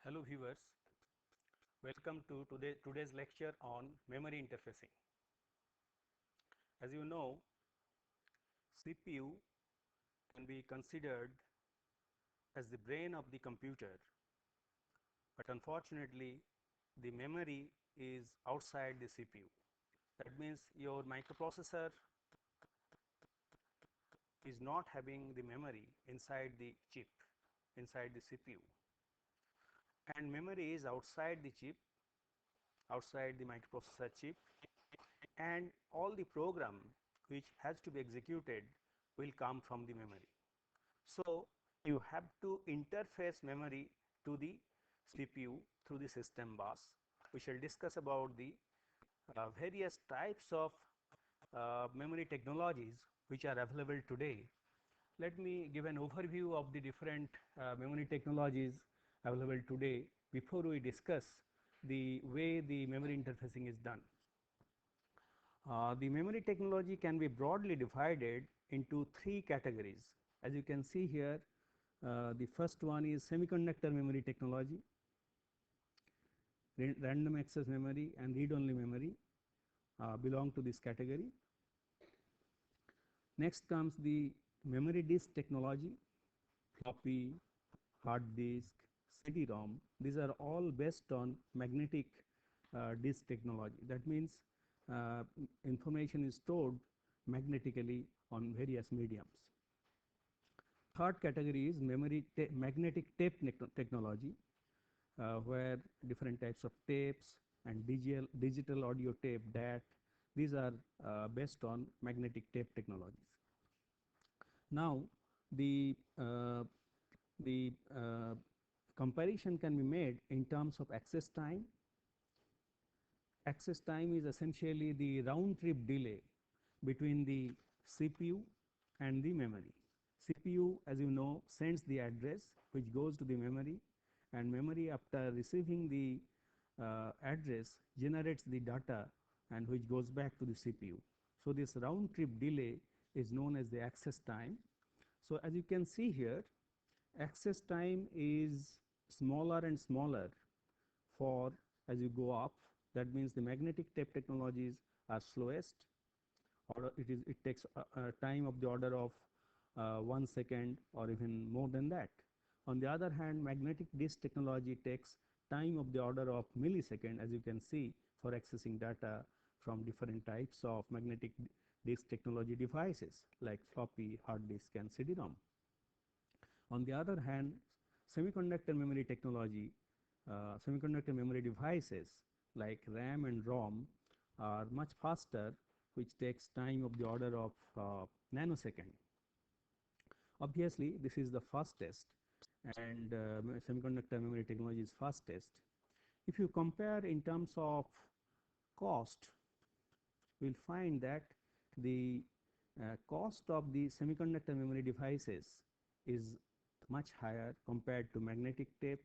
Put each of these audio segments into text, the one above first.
Hello viewers, welcome to today's lecture on memory interfacing. As you know, CPU can be considered as the brain of the computer, but unfortunately the memory is outside the CPU. That means your microprocessor is not having the memory inside the chip, inside the CPU, and memory is outside the chip, outside the microprocessor chip, and all the program which has to be executed will come from the memory. So, you have to interface memory to the CPU through the system bus. We shall discuss about the various types of memory technologies which are available today. Let me give an overview of the different memory technologies available today before we discuss the way the memory interfacing is done. The memory technology can be broadly divided into three categories. As you can see here, the first one is semiconductor memory technology, random access memory and read-only memory belong to this category. Next comes the memory disk technology, floppy, hard disk, CD-ROM. These are all based on magnetic disk technology. That means information is stored magnetically on various mediums. Third category is magnetic tape technology, where different types of tapes and digital audio tape DAT, these are based on magnetic tape technologies. Now, the comparison can be made in terms of access time. Access time is essentially the round trip delay between the CPU and the memory. CPU, as you know, sends the address which goes to the memory, and memory, after receiving the address, generates the data and which goes back to the CPU. So, this round trip delay is known as the access time. So, as you can see here, access time is smaller and smaller for as you go up. That means the magnetic tape technologies are slowest, or it takes time of the order of 1 second or even more than that. On the other hand, magnetic disk technology takes time of the order of millisecond, as you can see, for accessing data from different types of magnetic disk technology devices like floppy, hard disk and CD-ROM. On the other hand, semiconductor memory technology, semiconductor memory devices like RAM and ROM are much faster, which takes time of the order of nanosecond. Obviously, this is the fastest, and semiconductor memory technology is fastest. If you compare in terms of cost, we will find that the cost of the semiconductor memory devices is much higher compared to magnetic tape,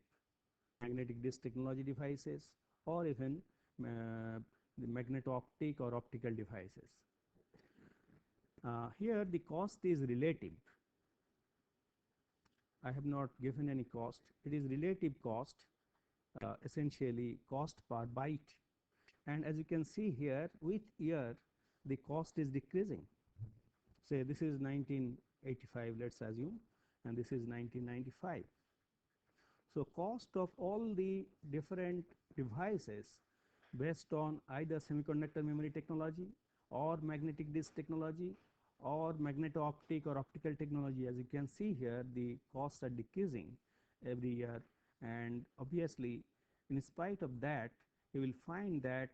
magnetic disk technology devices, or even the magneto-optic or optical devices. Here the cost is relative. I have not given any cost. It is relative cost, essentially cost per byte. And as you can see here, with year, the cost is decreasing. Say this is 1985, let's assume, and this is 1995. So, cost of all the different devices based on either semiconductor memory technology or magnetic disk technology or magneto-optic or optical technology, as you can see here, the costs are decreasing every year, and obviously in spite of that, you will find that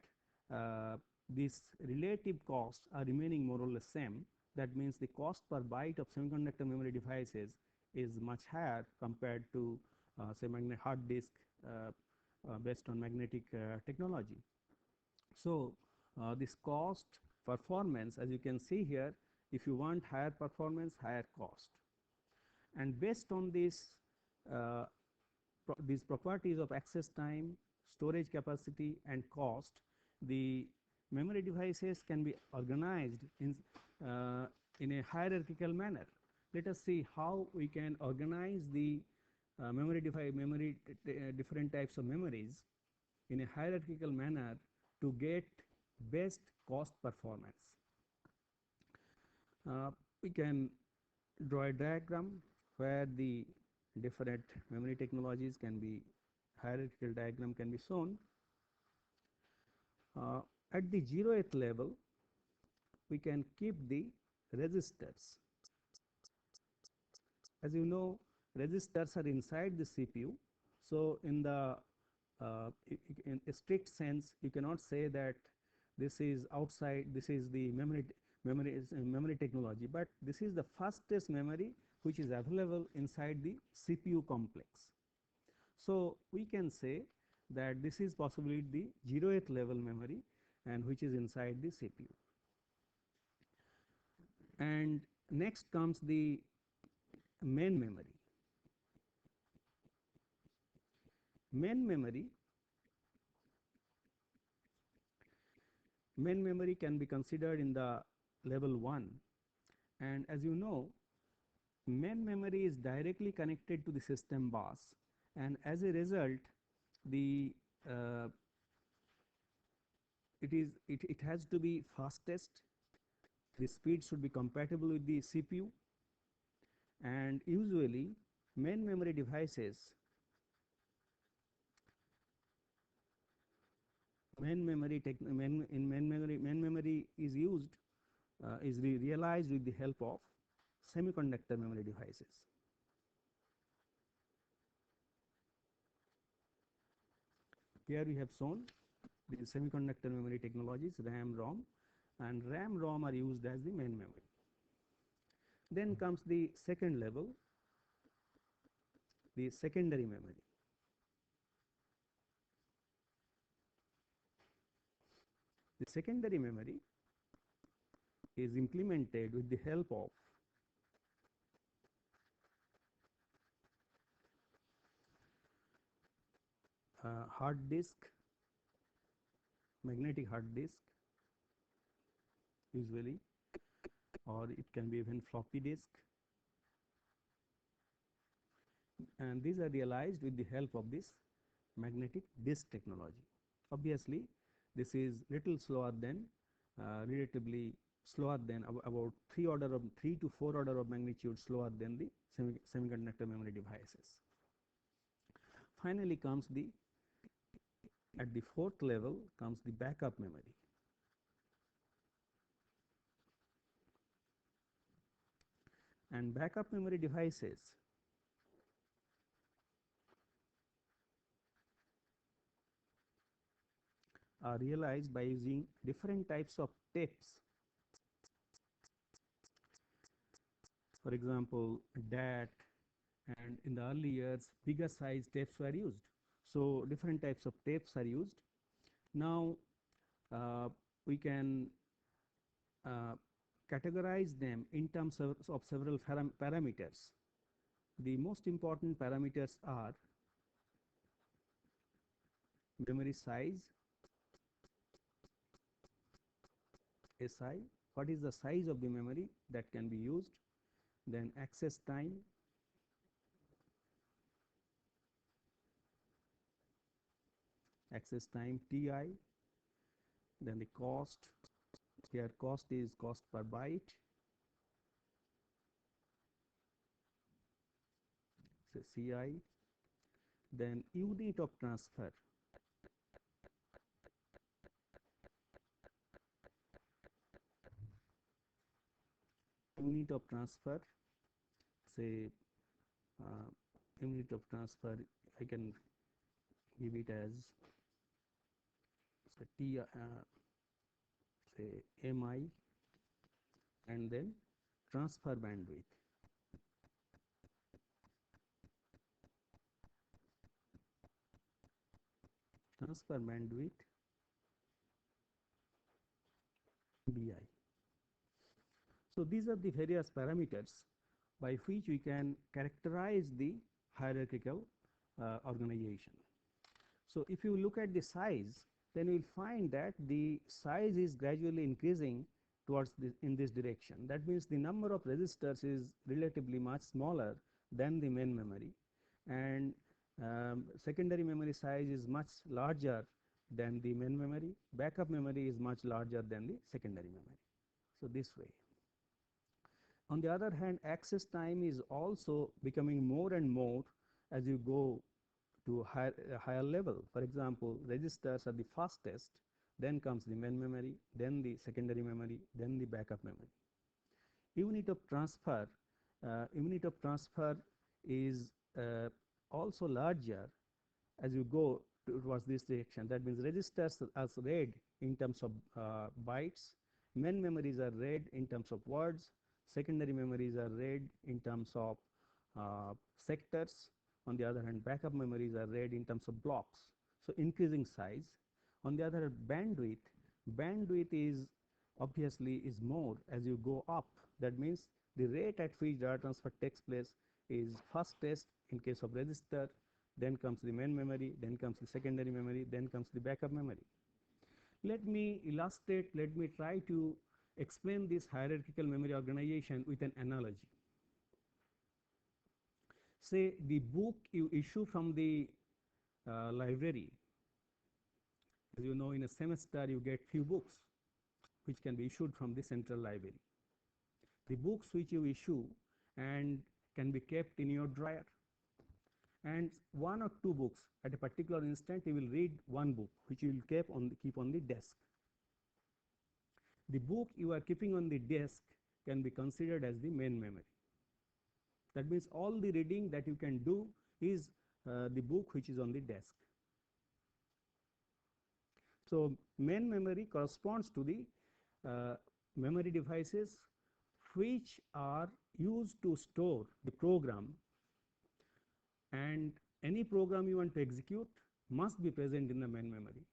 these relative costs are remaining more or less same. That means the cost per byte of semiconductor memory devices is much higher compared to say hard disk based on magnetic technology. So, this cost performance, as you can see here, if you want higher performance, higher cost, and based on this these properties of access time, storage capacity and cost, the memory devices can be organized in a hierarchical manner. Let us see how we can organize the different types of memories in a hierarchical manner to get best cost performance. We can draw a diagram where the different memory technologies can be, hierarchical diagram can be shown. At the 0th level, we can keep the registers. As you know, registers are inside the CPU. So in the in a strict sense, you cannot say that this is outside, this is the memory technology, but this is the fastest memory which is available inside the CPU complex. So we can say that this is possibly the 0th level memory and which is inside the CPU. And next comes the main memory. Main memory can be considered in the level 1, and as you know, main memory is directly connected to the system bus, and as a result the it has to be fastest, the speed should be compatible with the CPU, and usually main memory devices main memory is used realized with the help of semiconductor memory devices. Here we have shown the semiconductor memory technologies, RAM, ROM, and RAM, ROM are used as the main memory. Then comes the second level, the secondary memory. The secondary memory is implemented with the help of hard disk, magnetic hard disk usually, or it can be even floppy disk, and these are realized with the help of this magnetic disk technology. Obviously, this is little slower than relatively slower than about 3 to 4 order of magnitude slower than the semiconductor memory devices. Finally comes at the 4th level comes the backup memory. And backup memory devices are realized by using different types of tapes. For example, Dept, and in the early years bigger size tapes were used. So different types of tapes are used. Now we can categorize them in terms of several parameters. The most important parameters are memory size, SI, what is the size of the memory that can be used, then access time, TI, then the cost. Here cost is cost per byte, so CI, then unit of transfer, say unit of transfer, I can give it as say say MI, and then transfer bandwidth. BI. So these are the various parameters by which we can characterize the hierarchical organization. So if you look at the size, then you will find that the size is gradually increasing towards in this direction. That means the number of registers is relatively much smaller than the main memory, and secondary memory size is much larger than the main memory. Backup memory is much larger than the secondary memory. So this way. On the other hand, access time is also becoming more and more as you go to higher level. For example, registers are the fastest, then comes the main memory, then the secondary memory, then the backup memory. Unit of transfer, is also larger as you go towards this direction. That means registers are read in terms of bytes, main memories are read in terms of words, secondary memories are read in terms of sectors. On the other hand, backup memories are read in terms of blocks. So increasing size. On the other hand, bandwidth is obviously is more as you go up. That means the rate at which data transfer takes place is fastest in case of register, then comes the main memory, then comes the secondary memory, then comes the backup memory. Let me illustrate, let me try to explain this hierarchical memory organization with an analogy. Say the book you issue from the library. As you know, in a semester you get few books which can be issued from the central library. The books which you issue and can be kept in your drawer, and one or two books at a particular instant you will read one book which you will keep on the desk. The book you are keeping on the desk can be considered as the main memory. That means all the reading that you can do is the book which is on the desk. So main memory corresponds to the memory devices which are used to store the program, and any program you want to execute must be present in the main memory.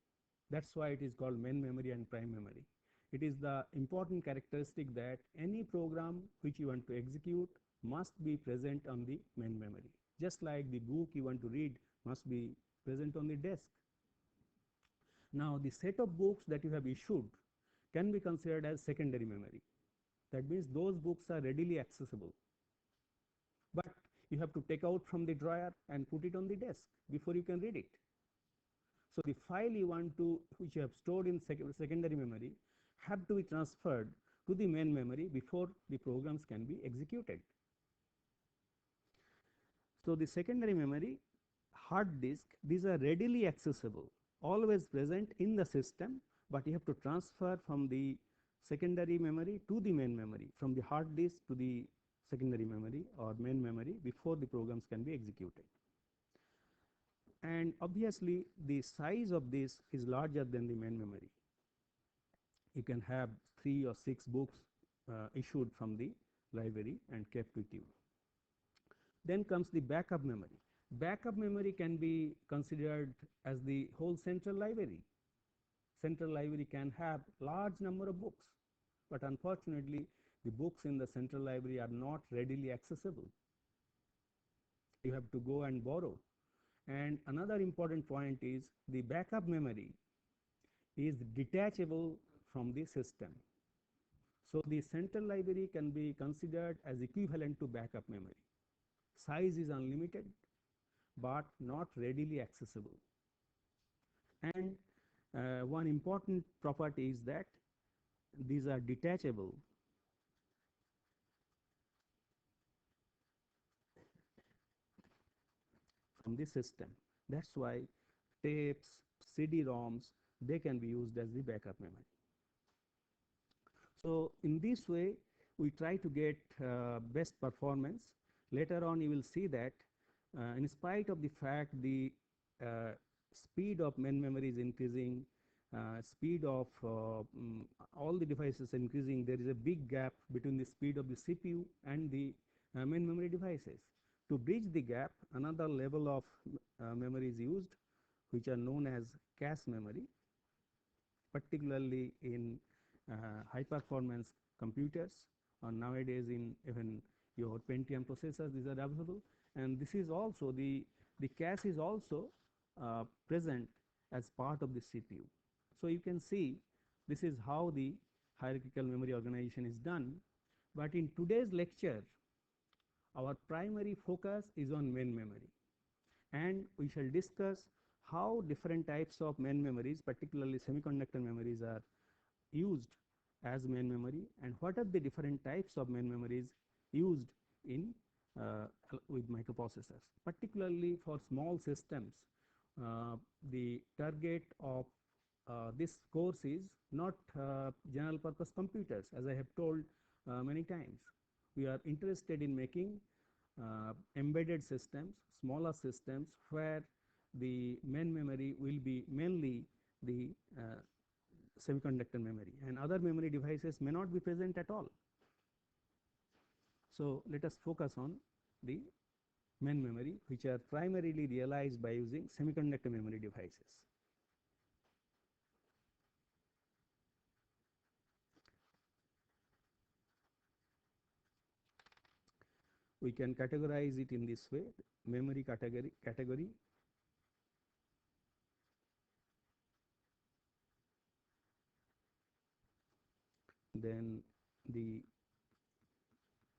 That's why it is called main memory and prime memory. It is the important characteristic that any program which you want to execute must be present on the main memory. Just like the book you want to read must be present on the desk. Now the set of books that you have issued can be considered as secondary memory. That means those books are readily accessible, but you have to take out from the drawer and put it on the desk before you can read it. So the file you want to, which you have stored in secondary memory, have to be transferred to the main memory before the programs can be executed. So the secondary memory, hard disk, these are readily accessible, always present in the system, but you have to transfer from the secondary memory to the main memory, from the hard disk to the secondary memory or main memory before the programs can be executed. And obviously the size of this is larger than the main memory. You can have 3 or 6 books issued from the library and kept with you. Then comes the backup memory. Backup memory can be considered as the whole central library. Central library can have large number of books, but unfortunately the books in the central library are not readily accessible. You have to go and borrow. And another important point is the backup memory is detachable from the system. So the central library can be considered as equivalent to backup memory. Size is unlimited, but not readily accessible. And one important property is that these are detachable from the system. That's why tapes, CD-ROMs, they can be used as the backup memory. So in this way, we try to get best performance. Later on, you will see that in spite of the fact the speed of main memory is increasing, speed of all the devices increasing, there is a big gap between the speed of the CPU and the main memory devices. To bridge the gap, another level of memory is used, which are known as cache memory, particularly in high performance computers, or nowadays in even your Pentium processors, these are available. And this is also the cache is also present as part of the CPU. So you can see this is how the hierarchical memory organization is done. But in today's lecture, our primary focus is on main memory. and we shall discuss how different types of main memories, particularly semiconductor memories, are used as main memory, and what are the different types of main memories used in with microprocessors. Particularly for small systems, the target of this course is not general purpose computers, as I have told many times. We are interested in making embedded systems, smaller systems, where the main memory will be mainly the semiconductor memory, and other memory devices may not be present at all. So let us focus on the main memory, which are primarily realized by using semiconductor memory devices. We can categorize it in this way: memory category, then the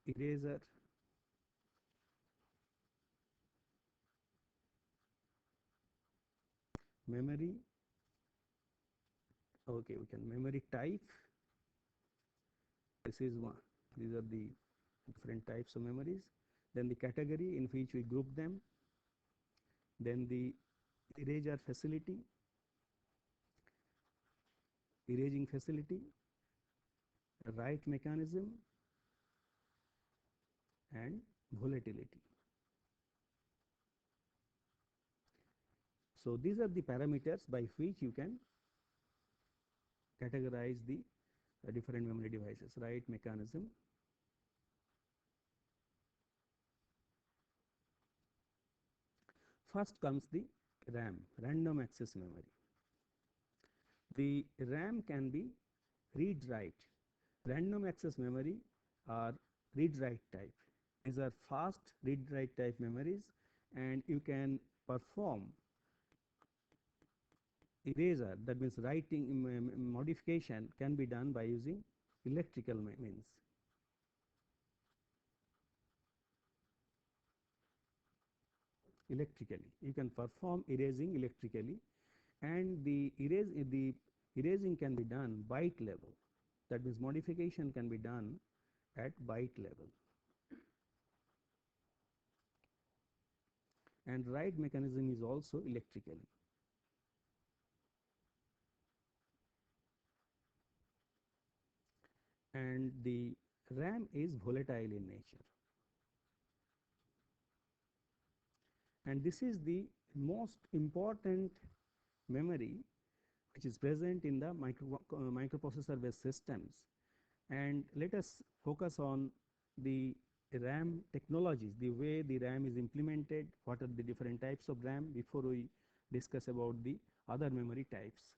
eraser, memory, okay, we can memory type. This is one. These are the different types of memories. Then the category in which we group them. Then the erasure facility, erasing facility, write mechanism, and volatility. So these are the parameters by which you can categorize the different memory devices. Write mechanism, first comes the RAM, random access memory. The RAM can be read-write. Random access memory are read-write type. These are fast read-write type memories, and you can perform erasure, that means writing modification can be done by using electrical means. Electrically, you can perform erasing electrically, and the erasing can be done byte level. That means modification can be done at byte level. And write mechanism is also electrically. And the RAM is volatile in nature. And this is the most important memory which is present in the microprocessor based systems. And let us focus on the RAM technologies, the way the RAM is implemented, what are the different types of RAM, before we discuss about the other memory types.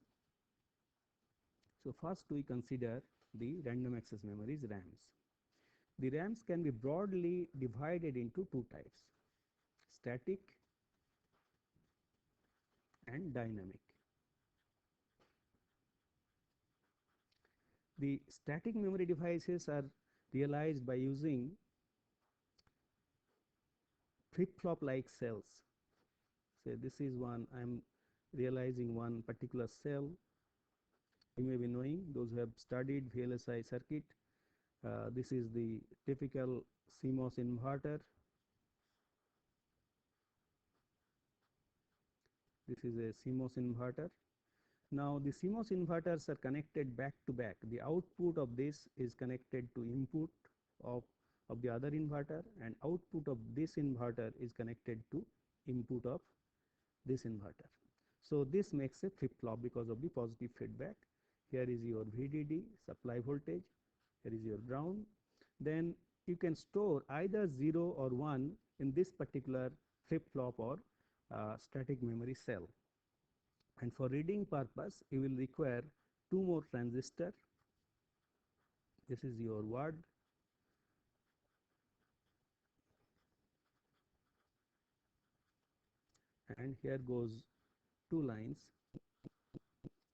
So first we consider the random access memories, RAMs. The RAMs can be broadly divided into two types: static and dynamic. The static memory devices are realized by using flip-flop like cells. Say this is one, I am realizing one particular cell. You may be knowing, those who have studied VLSI circuit, this is the typical CMOS inverter. This is a CMOS inverter. Now the CMOS inverters are connected back to back. The output of this is connected to input of the other inverter, and output of this inverter is connected to input of this inverter. So this makes a flip-flop because of the positive feedback. Here is your VDD, supply voltage. Here is your ground. Then you can store either 0 or 1 in this particular flip-flop or static memory cell. And for reading purpose, you will require 2 more transistors. This is your word. And here goes 2 lines.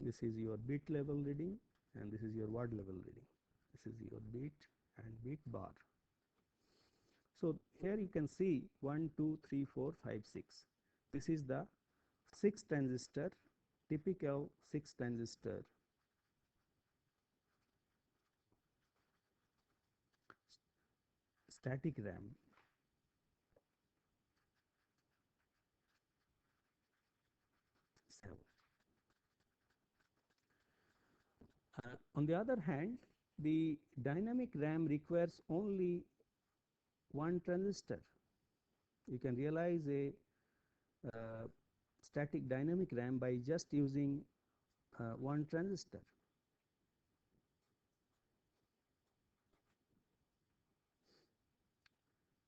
This is your bit level reading, and this is your word level reading. This is your bit and bit bar. So here you can see 1, 2, 3, 4, 5, 6. This is the 6 transistor, typical 6 transistor static RAM. Cell. On the other hand, the dynamic RAM requires only one transistor. You can realize a static dynamic RAM by just using one transistor.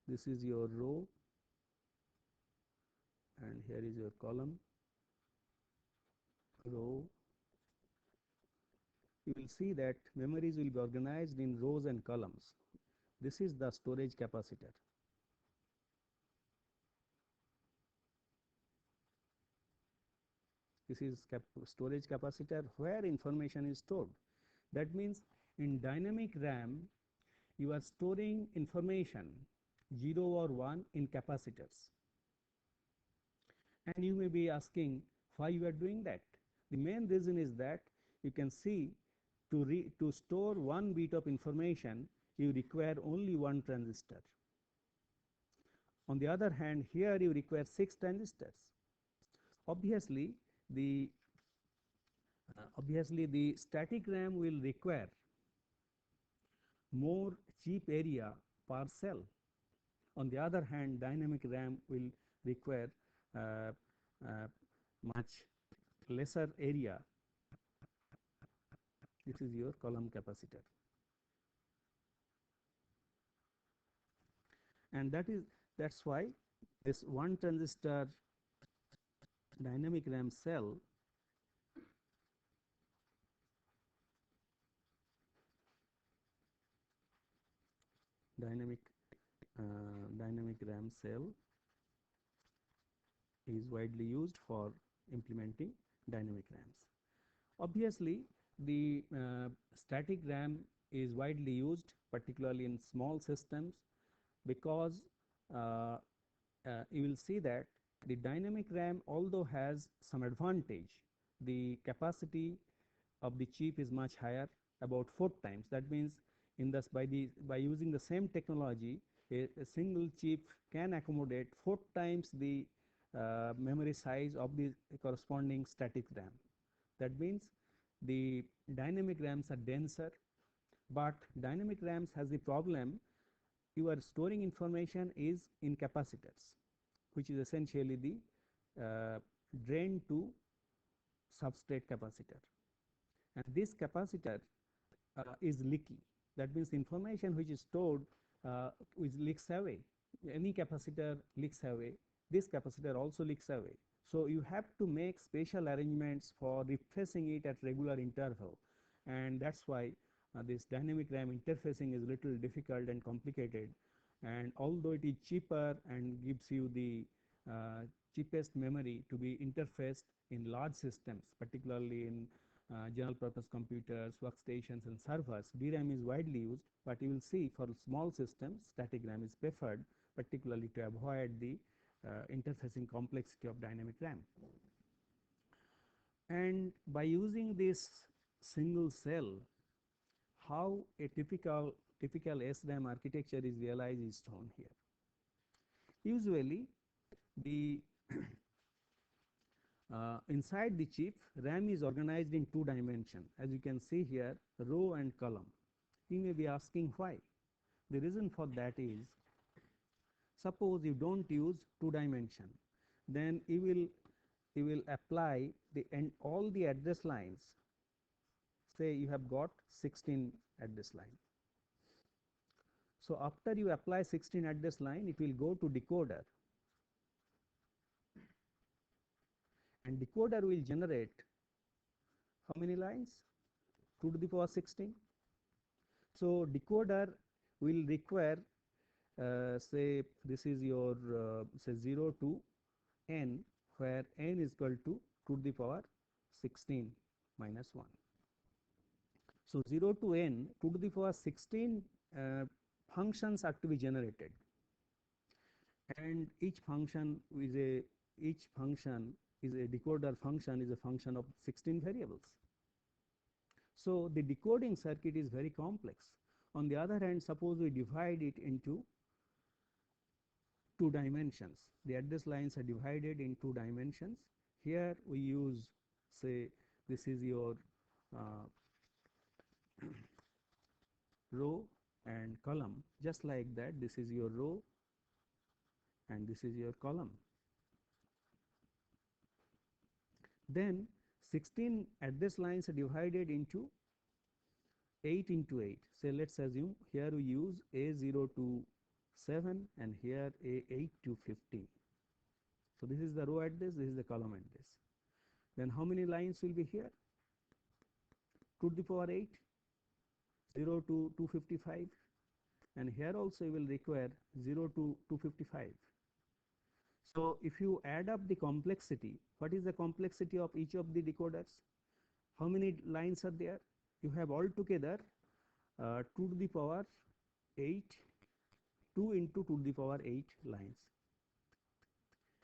This is your row and here is your column. Row. You will see that memories will be organized in rows and columns. This is the storage capacitor. This is storage capacitor where information is stored. That means in dynamic RAM, you are storing information 0 or 1 in capacitors. And you may be asking why you are doing that. The main reason is that you can see to store 1 bit of information, you require only 1 transistor. On the other hand, here you require 6 transistors. Obviously, the static RAM will require more chip area per cell. On the other hand, dynamic RAM will require much lesser area. This is your column capacitor. And that's why this 1 transistor dynamic RAM cell dynamic RAM cell is widely used for implementing dynamic RAMs. Obviously, the static RAM is widely used, particularly in small systems, because you will see that the dynamic RAM, although has some advantage, the capacity of the chip is much higher, about 4 times. That means by using the same technology, a single chip can accommodate 4 times the memory size of the corresponding static RAM. That means the dynamic RAMs are denser, but dynamic RAMs has the problem you are storing information is in capacitors, which is essentially the drain to substrate capacitor. And this capacitor is leaky. That means information which is stored which leaks away. Any capacitor leaks away. This capacitor also leaks away. So you have to make special arrangements for refreshing it at regular interval, and that's why this dynamic RAM interfacing is little difficult and complicated. And although it is cheaper and gives you the cheapest memory to be interfaced in large systems, particularly in general purpose computers, workstations and servers, DRAM is widely used, but you will see for small systems static RAM is preferred, particularly to avoid the interfacing complexity of dynamic RAM. And by using this single cell, how a typical SRAM architecture is realized is shown here. Usually the inside the chip, RAM is organized in 2 dimensions, as you can see here, row and column. You may be asking why. The reason for that is, suppose you don't use 2 dimension, then you will apply all the address lines. Say you have got 16 address line. So after you apply 16 address line, it will go to decoder, and decoder will generate how many lines? 2 to the power 16. So decoder will require say this is your say 0 to n, where n is equal to 2 to the power 16 minus 1. So 0 to n, 2 to the power 16 functions are to be generated, and each function is a each function is a decoder function is a function of 16 variables. So the decoding circuit is very complex. On the other hand, suppose we divide it into two dimensions. The address lines are divided in two dimensions. Here we use, say, this is your row and column. Just like that, this is your row and this is your column. Then 16 address lines are divided into 8 into 8. So let's assume here we use A0 to 7 and here A8 to 15. So this is the row address, this is the column address. Then how many lines will be here? 2 to the power 8, 0 to 255, and here also you will require 0 to 255. So if you add up the complexity, what is the complexity of each of the decoders? How many lines are there? You have altogether 2 to the power 8, 2 into 2 to the power 8 lines.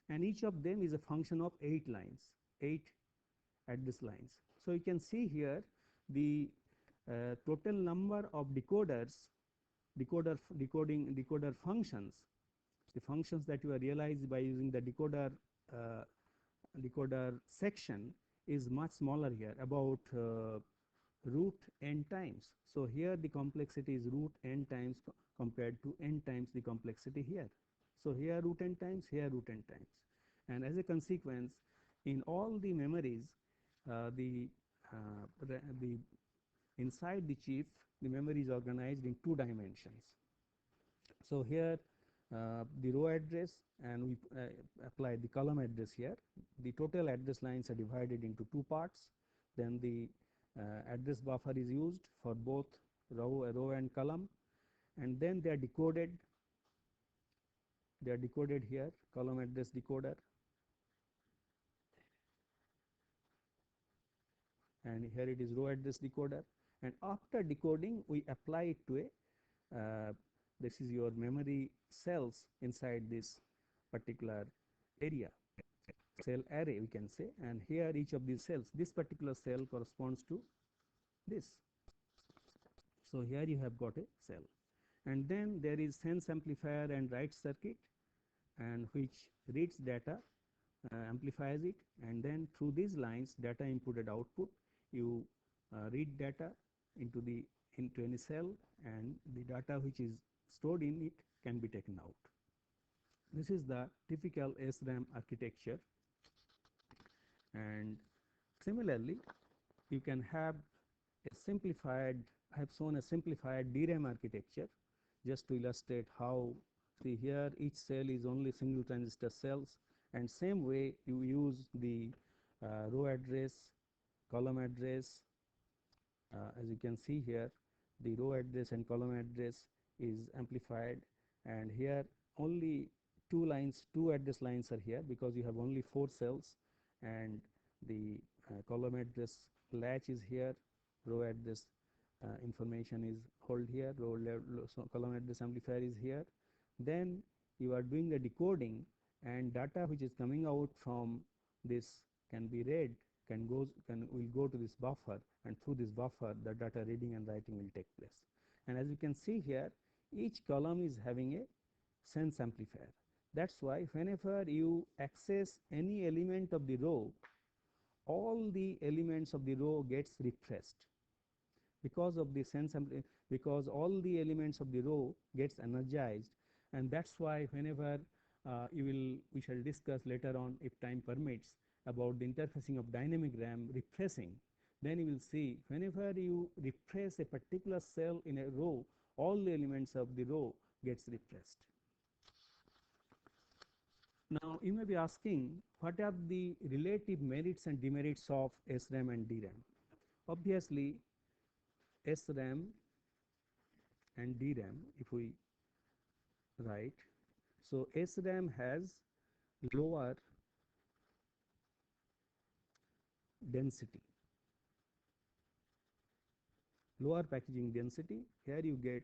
And each of them is a function of 8 lines, 8 address lines. So you can see here the total number of decoder functions, the functions that you are realized by using the decoder section is much smaller here, about root n times. So here the complexity is root n times compared to n times the complexity here. So here root n times, here root n times. And as a consequence, in all the memories, the inside the chip, the memory is organized in two dimensions. So here the row address, and we apply the column address here. The total address lines are divided into two parts. Then the address buffer is used for both row and column, and then they are decoded. They are decoded here, column address decoder, and here it is row address decoder. And after decoding, we apply it to a this is your memory cells inside this particular area, cell array we can say, and here each of these cells, this particular cell corresponds to this. So here you have got a cell, and then there is sense amplifier and write circuit, and which reads data, amplifies it, and then through these lines, data inputted output, you read data into any cell, and the data which is stored in it can be taken out. This is the typical SRAM architecture, and similarly you can have a simplified, I have shown a simplified DRAM architecture just to illustrate how, see here each cell is only single transistor cells, and same way you use the row address, column address. As you can see here, the row address and column address is amplified, and here only two address lines are here because you have only 4 cells, and the column address latch is here, row address information is held here, column address amplifier is here. Then you are doing the decoding, and data which is coming out from this can be read, will go to this buffer, and through this buffer the data reading and writing will take place. And as you can see here, each column is having a sense amplifier. That's why whenever you access any element of the row, all the elements of the row gets refreshed because of the sense amplifier, because all the elements of the row gets energized. And that's why whenever we shall discuss later on, if time permits, about the interfacing of dynamic RAM refreshing, then you will see whenever you refresh a particular cell in a row, all the elements of the row gets refreshed. Now you may be asking, what are the relative merits and demerits of SRAM and DRAM? Obviously, SRAM and DRAM, if we write, so SRAM has lower density, lower packaging density. Here you get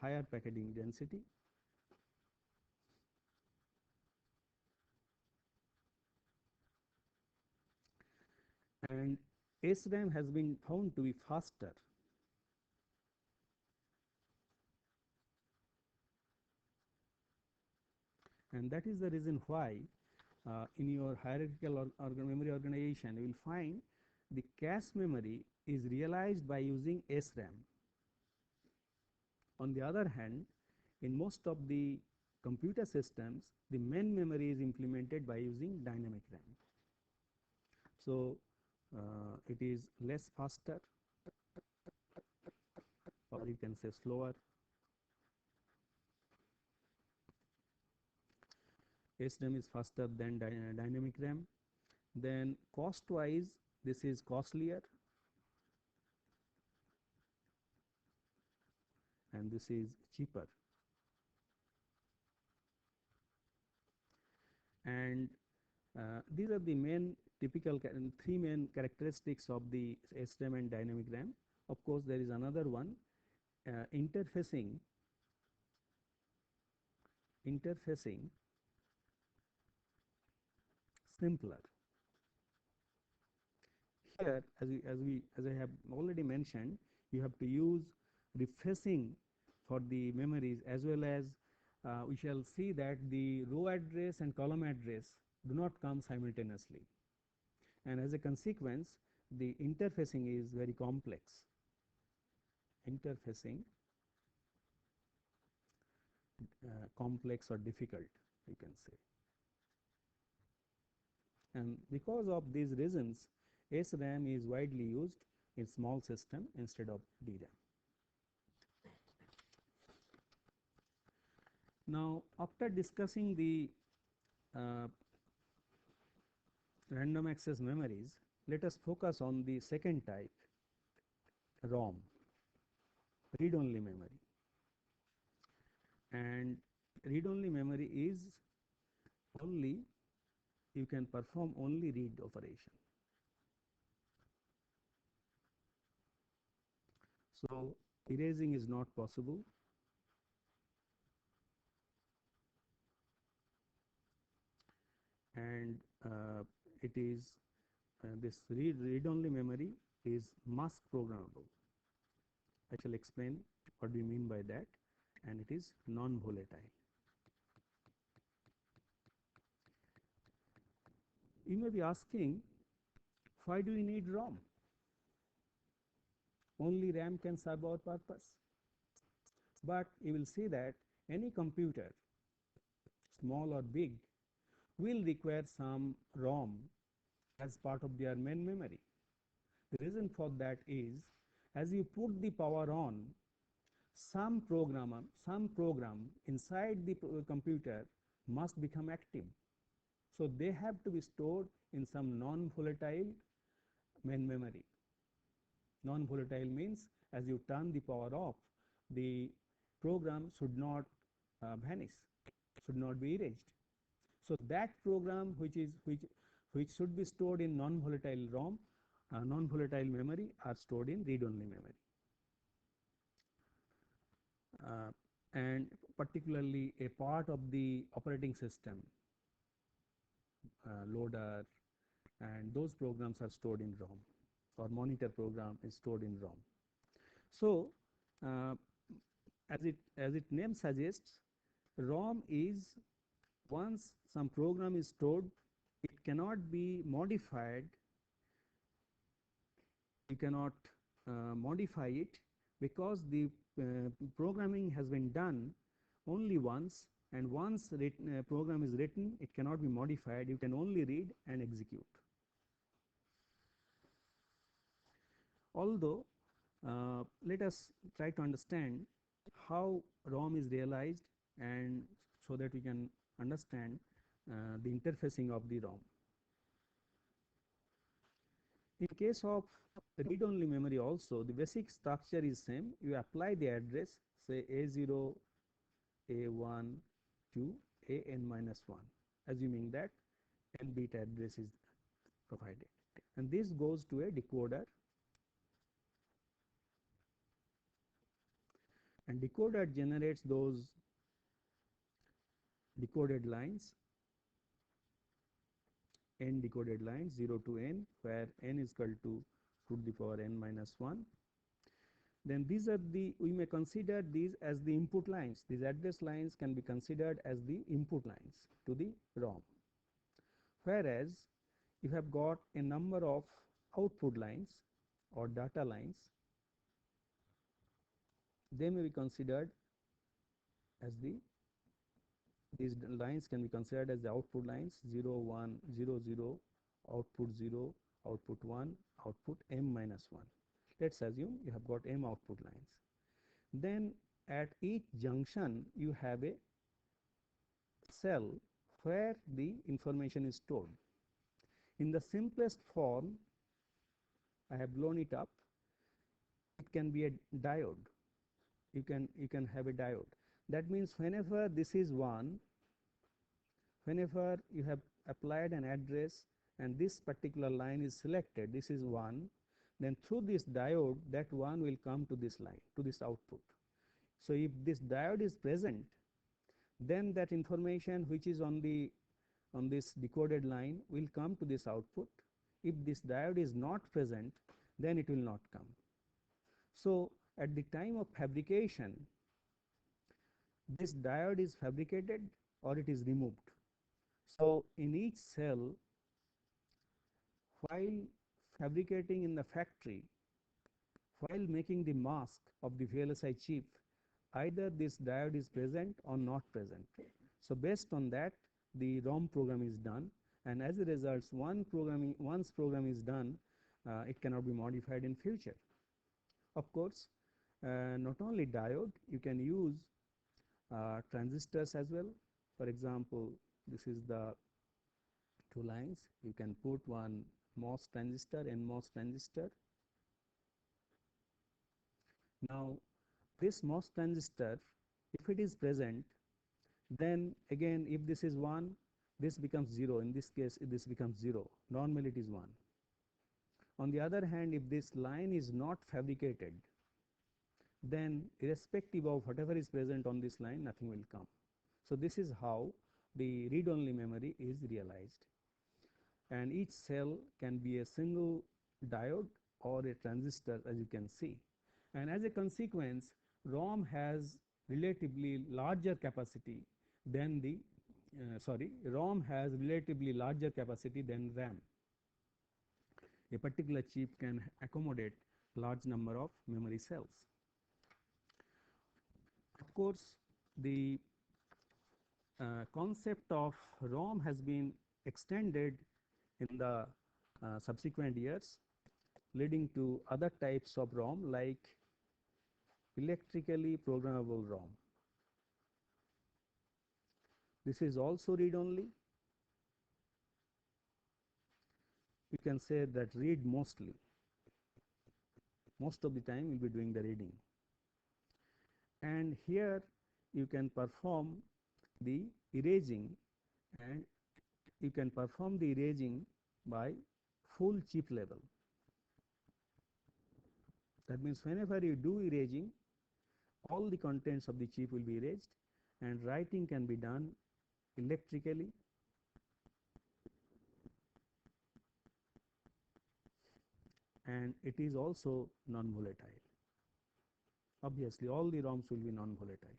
higher packaging density. and SRAM has been found to be faster. And that is the reason why in your hierarchical memory organization you will find the cache memory is realized by using SRAM. On the other hand, in most of the computer systems, the main memory is implemented by using dynamic RAM. So it is less faster, or you can say slower. SRAM is faster than dynamic RAM. Then cost wise, this is costlier, and this is cheaper. And these are the main typical three main characteristics of the SRAM and dynamic RAM. Of course, there is another one, interfacing simpler. Here, as I have already mentioned, you have to use refreshing for the memories, as well as we shall see that the row address and column address do not come simultaneously, and as a consequence the interfacing is very complex. Interfacing complex or difficult, you can say. And because of these reasons, SRAM is widely used in small system instead of DRAM. Now, after discussing the random access memories, let us focus on the second type, ROM, read-only memory. And read-only memory is only, you can perform only read operation. So erasing is not possible. And it is this read-only memory is mask programmable. I shall explain what we mean by that, and it is non-volatile. You may be asking, why do we need ROM? Only RAM can serve our purpose. But you will see that any computer, small or big, will require some ROM as part of their main memory. The reason for that is, as you put the power on, some program inside the computer must become active. So they have to be stored in some non-volatile main memory. Non-volatile means as you turn the power off, the program should not vanish, should not be erased. So that program which should be stored in non-volatile ROM, non-volatile memory, are stored in read-only memory. And particularly a part of the operating system, loader, and those programs are stored in ROM, or monitor program is stored in ROM. So as its name suggests, ROM is, once some program is stored, it cannot be modified. You cannot modify it, because the programming has been done only once, and once program is written, it cannot be modified. You can only read and execute. Although let us try to understand how ROM is realized, and so that we can understand the interfacing of the ROM. In case of read-only memory also, the basic structure is same. You apply the address, say A0, A1 to AN-1, assuming that n-bit address is provided. And this goes to a decoder, and decoder generates those decoded lines n decoded lines 0 to n, where n is equal to 2 to the power n minus 1. Then these are we may consider these as the input lines. These address lines can be considered as the input lines to the ROM. Whereas you have got a number of output lines or data lines, they may be considered as these lines can be considered as the output lines 0 1 0 0, output 0, output 1, output m minus 1. Let's assume you have got m output lines. Then at each junction you have a cell where the information is stored. In the simplest form, I have blown it up. It can be a diode. You can have a diode. That means whenever this is 1, whenever you have applied an address and this particular line is selected, this is 1, then through this diode that 1 will come to this line, to this output. So if this diode is present, then that information which is on this decoded line will come to this output. If this diode is not present, then it will not come. So at the time of fabrication, this diode is fabricated or it is removed. So in each cell, while fabricating in the factory, while making the mask of the VLSI chip, either this diode is present or not present. So based on that, the ROM program is done, and as a result, once program is done, it cannot be modified in future. Of course, not only diode, you can use transistors as well. For example, this is the two lines. You can put one MOS transistor, NMOS transistor. Now this MOS transistor, if it is present, then again if this is 1, this becomes 0. In this case this becomes 0. Normally it is 1. On the other hand, if this line is not fabricated, then irrespective of whatever is present on this line, nothing will come. So this is how the read-only memory is realized. And each cell can be a single diode or a transistor, as you can see. And as a consequence, ROM has relatively larger capacity than ROM has relatively larger capacity than RAM. A particular chip can accommodate large number of memory cells. Of course, the concept of ROM has been extended in the subsequent years, leading to other types of ROM like electrically programmable ROM. This is also read-only. You can say that read mostly. Most of the time we'll be doing the reading. And here you can perform the erasing, and you can perform the erasing by full chip level. That means whenever you do erasing, all the contents of the chip will be erased, and writing can be done electrically, and it is also non-volatile. Obviously, all the ROMs will be non-volatile.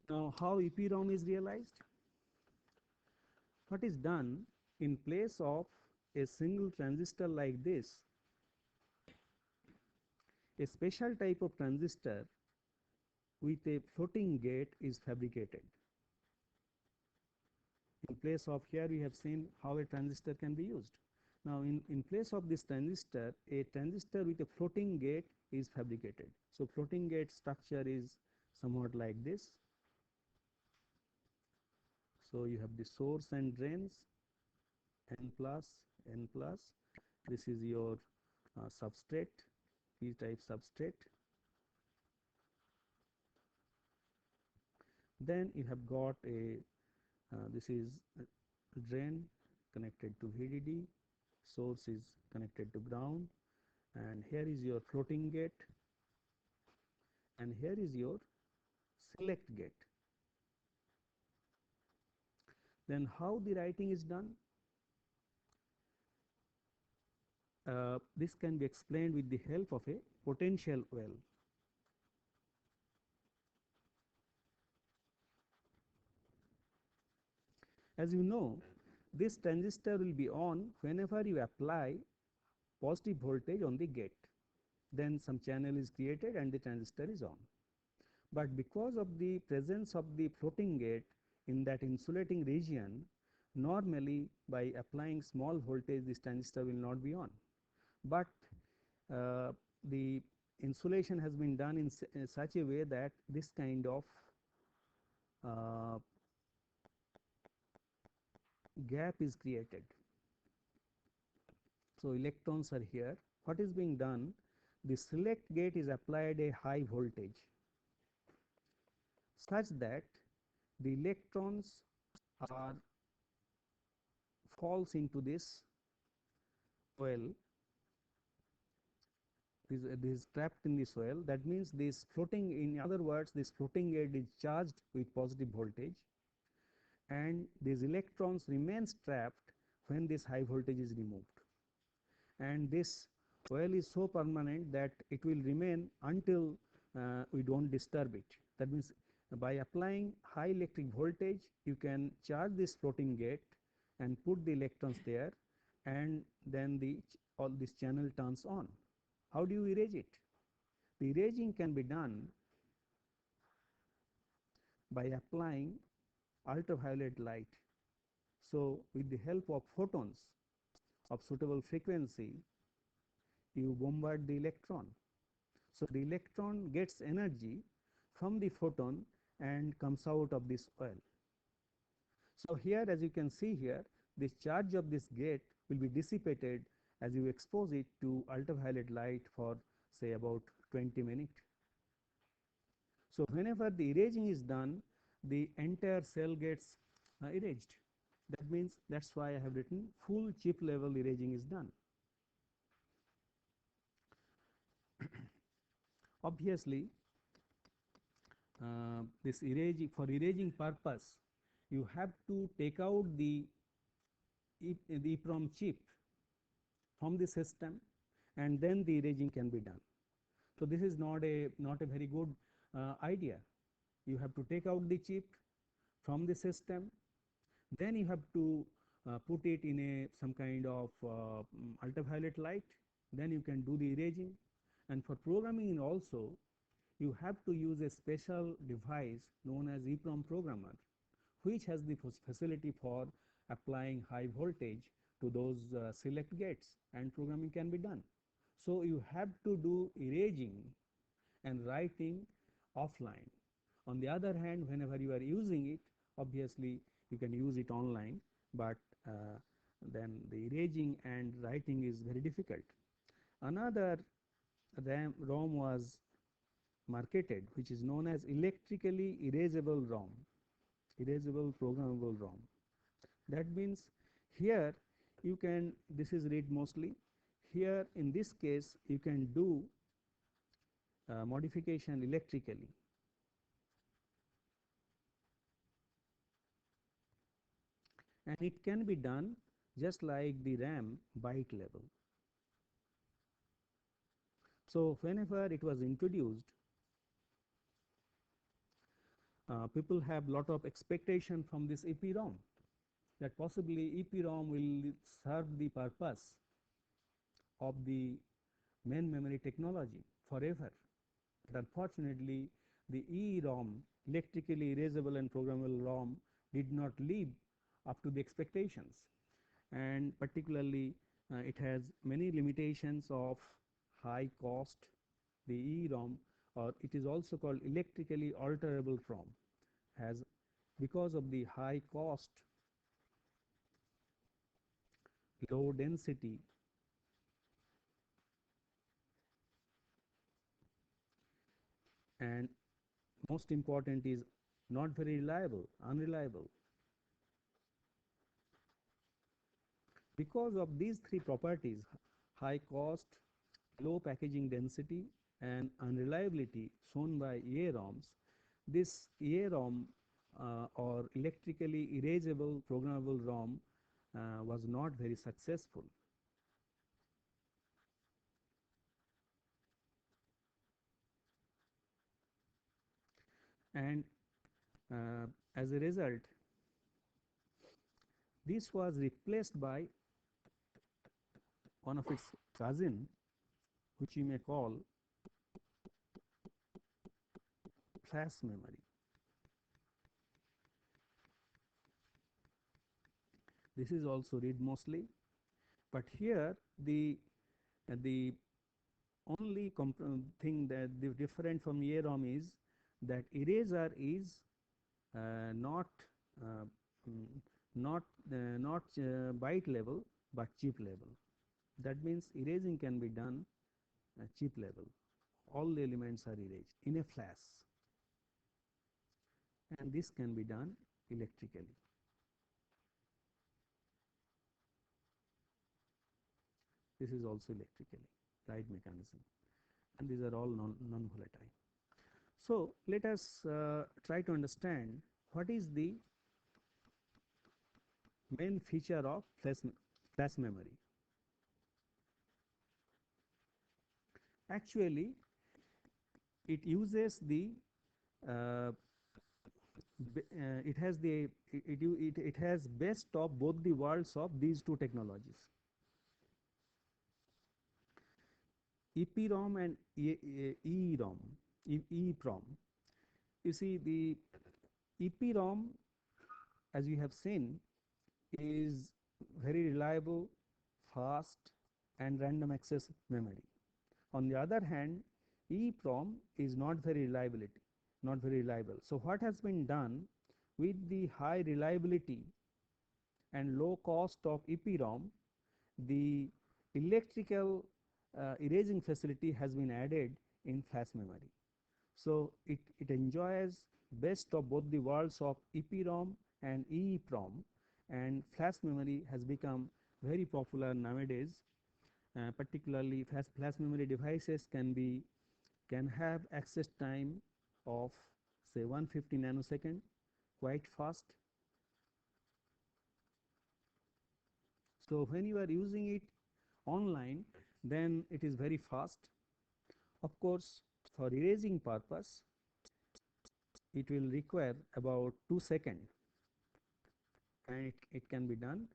Now, how EPROM is realized? What is done, in place of a single transistor like this, a special type of transistor with a floating gate is fabricated. In place of, here we have seen how a transistor can be used. Now in place of this transistor, a transistor with a floating gate is fabricated. So floating gate structure is somewhat like this. So you have the source and drains, N plus, N plus. This is your substrate, P-type substrate. Then you have got a, this is drain connected to VDD, source is connected to ground, and here is your floating gate, and here is your select gate. Then how the writing is done? This can be explained with the help of a potential well. As you know, this transistor will be on whenever you apply positive voltage on the gate. Then some channel is created and the transistor is on. But because of the presence of the floating gate in that insulating region, normally by applying small voltage this transistor will not be on. But the insulation has been done in such a way that this kind of uh, gap is created. So electrons are here. What is being done? The select gate is applied a high voltage such that the electrons are falls into this soil. This is trapped in the soil. That means this floating, in other words, this floating gate is charged with positive voltage, and these electrons remains trapped when this high voltage is removed. And this oil is so permanent that it will remain until we don't disturb it. That means by applying high electric voltage, you can charge this floating gate and put the electrons there, and then all this channel turns on. How do you erase it? The erasing can be done by applying ultraviolet light. So with the help of photons of suitable frequency, you bombard the electron. So the electron gets energy from the photon and comes out of this oil. So here, as you can see here, this charge of this gate will be dissipated as you expose it to ultraviolet light for say about 20 minutes. So whenever the erasing is done, the entire cell gets erased. That means that's why I have written full chip level erasing is done. Obviously, this erasing, for erasing purpose, you have to take out the EEPROM chip from the system, and then the erasing can be done. So this is not a very good idea. You have to take out the chip from the system, then you have to put it in some kind of ultraviolet light, then you can do the erasing. And for programming also, you have to use a special device known as EEPROM programmer, which has the facility for applying high voltage to those select gates, and programming can be done. So you have to do erasing and writing offline. On the other hand, whenever you are using it, obviously you can use it online, but then the erasing and writing is very difficult. Another ROM was marketed, which is known as electrically erasable ROM, erasable programmable ROM. That means here you can, this is read mostly, here in this case you can do modification electrically. And it can be done just like the RAM byte level. So whenever it was introduced, people have lot of expectation from this EEPROM, that possibly EEPROM will serve the purpose of the main memory technology forever. But unfortunately, the EEROM, electrically erasable and programmable ROM, did not live up to the expectations, and particularly it has many limitations of high cost. The EEROM, or it is also called electrically alterable ROM, has, because of the high cost, low density, and most important is not very reliable, unreliable. Because of these three properties, high cost, low packaging density, and unreliability shown by EEROMs, this EEROM or electrically erasable programmable ROM was not very successful. And as a result, this was replaced by one of its cousin, which you may call flash memory. This is also read mostly, but here the only thing that the different from EROM is that eraser is not uh, mm, not byte level but chip level. That means erasing can be done chip level. All the elements are erased in a flash, and this can be done electrically. This is also electrically right mechanism, and these are all non-volatile. So let us try to understand what is the main feature of flash memory. Actually, it uses the it has it has best of both the worlds of these two technologies, EPROM and EEROM, EEPROM. You see, the EPROM, as you have seen, is very reliable, fast, and random access memory. On the other hand, EEPROM is not very reliable. So what has been done with the high reliability and low cost of EPROM, the electrical erasing facility has been added in flash memory. So it enjoys best of both the worlds of EPROM and EEPROM, and flash memory has become very popular nowadays. Particularly flash memory devices can have access time of say 150 nanosecond, quite fast. So when you are using it online, then it is very fast. Of course, for erasing purpose, it will require about 2 seconds, and it can be done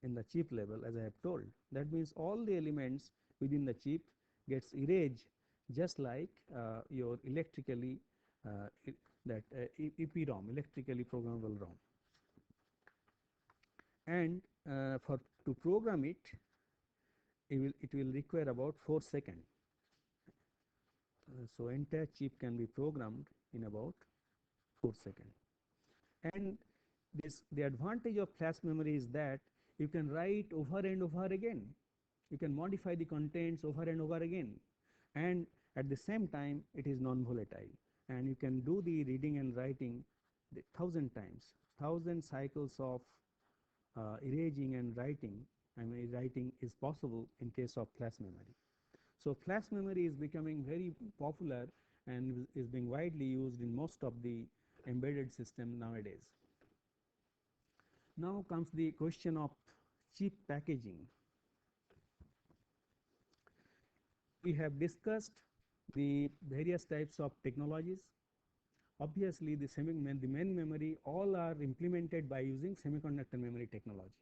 in the chip level, as I have told. That means all the elements within the chip gets erased just like your electrically EPROM, electrically programmable ROM. And for to program it, it will require about 4 seconds. So entire chip can be programmed in about 4 seconds. And the advantage of flash memory is that you can write over and over again. You can modify the contents over and over again, and at the same time it is non-volatile, and you can do the reading and writing 1,000 times, 1,000 cycles of erasing and writing. Writing is possible in case of flash memory. So flash memory is becoming very popular and is being widely used in most of the embedded system nowadays. Now comes the question of chip packaging. We have discussed the various types of technologies. Obviously, the main memory all are implemented by using semiconductor memory technology,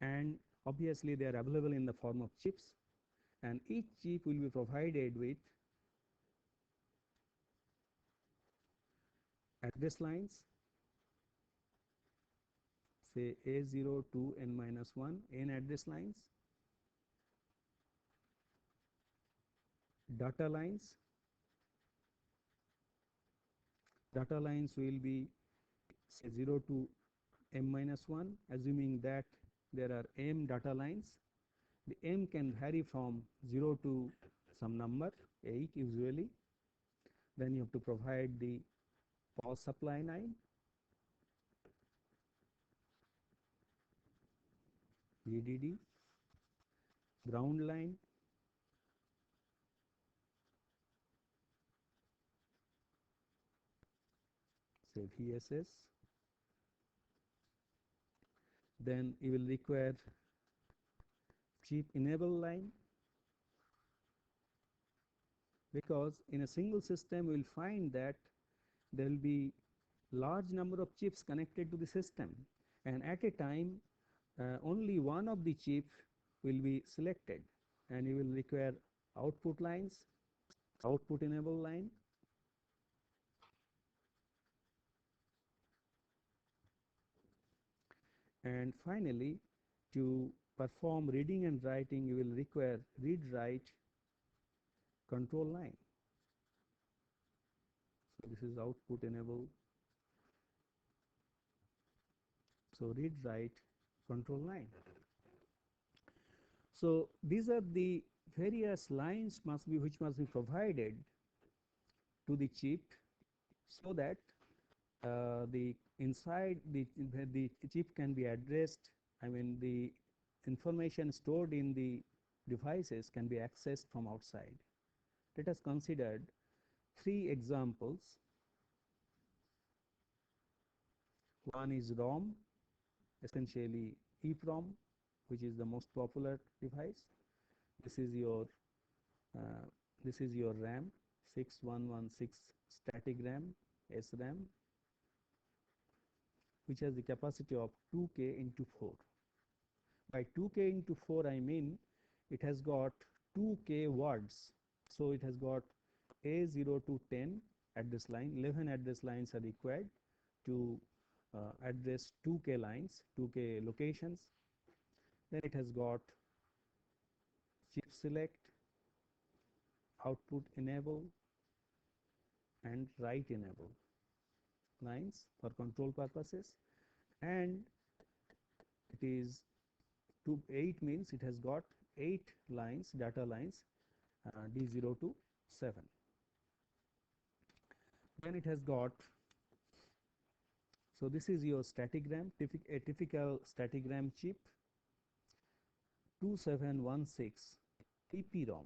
and obviously they are available in the form of chips, and each chip will be provided with address lines, say A0 to N-1, n address lines, data lines. Data lines will be say 0 to M-1, assuming that there are m data lines. The m can vary from 0 to some number, 8 usually. Then you have to provide the power supply line, VDD, ground line, say VSS. Then you will require chip enable line, because in a single system we will find that there will be large number of chips connected to the system, and at a time only one of the chip will be selected, and you will require output lines, output enable line, and finally to perform reading and writing you will require read write control line. So this is output enable, so read write control line. So these are the various lines which must be provided to the chip, so that the inside the chip can be addressed. I mean, the information stored in the devices can be accessed from outside. Let us consider 3 examples. One is ROM, essentially EEPROM, which is the most popular device. This is your RAM, 6116 static RAM, SRAM, which has the capacity of 2K into 4. By 2K into 4 I mean it has got 2K words. So it has got A0 to 10 address line, 11 address lines are required to address 2K lines, 2K locations. Then it has got chip select, output enable, and write enable lines for control purposes, and it is 8 means it has got 8 lines, data lines, D0 to 7. Then it has got, so this is your static RAM, a typical static RAM chip, 2716 EEPROM,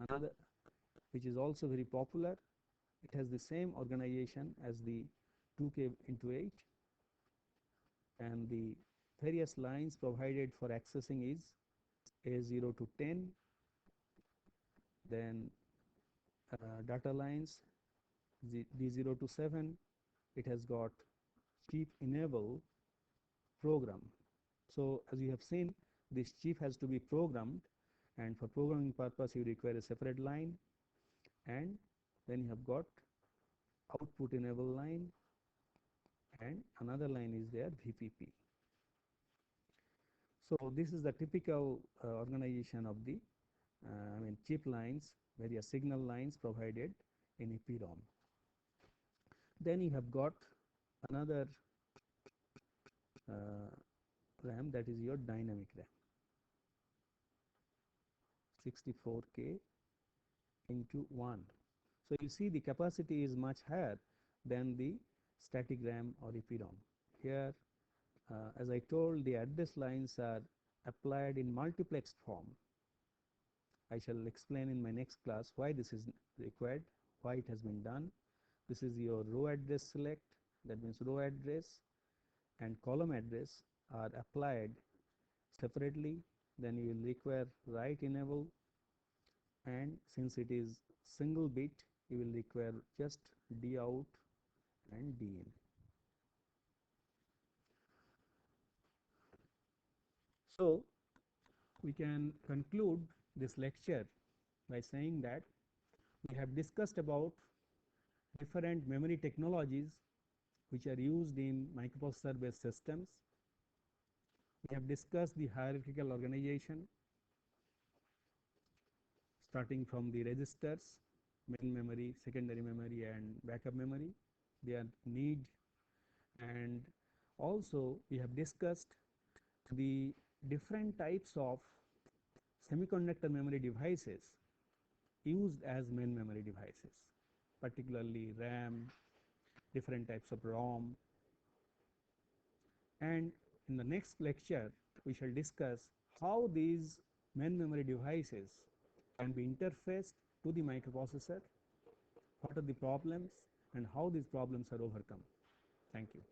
another which is also very popular. It has the same organization as the 2K into 8, and the various lines provided for accessing is A0 to 10, then data lines D0 to 7. It has got chip enable program. So as you have seen, this chip has to be programmed, and for programming purpose you require a separate line, and then you have got output enable line, and another line is there, VPP. So this is the typical organization of the chip lines, various signal lines provided in EEPROM. Then you have got another RAM, that is your dynamic RAM, 64K into 1. So you see the capacity is much higher than the static RAM or EEPROM. Here, as I told, the address lines are applied in multiplexed form. I shall explain in my next class why this is required, why it has been done. This is your row address select, that means row address and column address are applied separately. Then you will require write enable, and since it is single bit you will require just D out and D in. So we can conclude this lecture by saying that we have discussed about different memory technologies which are used in microprocessor based systems. We have discussed the hierarchical organization, starting from the registers, main memory, secondary memory, and backup memory, their need, and also we have discussed the different types of semiconductor memory devices used as main memory devices, particularly RAM, different types of ROM. And in the next lecture we shall discuss how these main memory devices can be interfaced to the microprocessor, what are the problems, and how these problems are overcome. Thank you.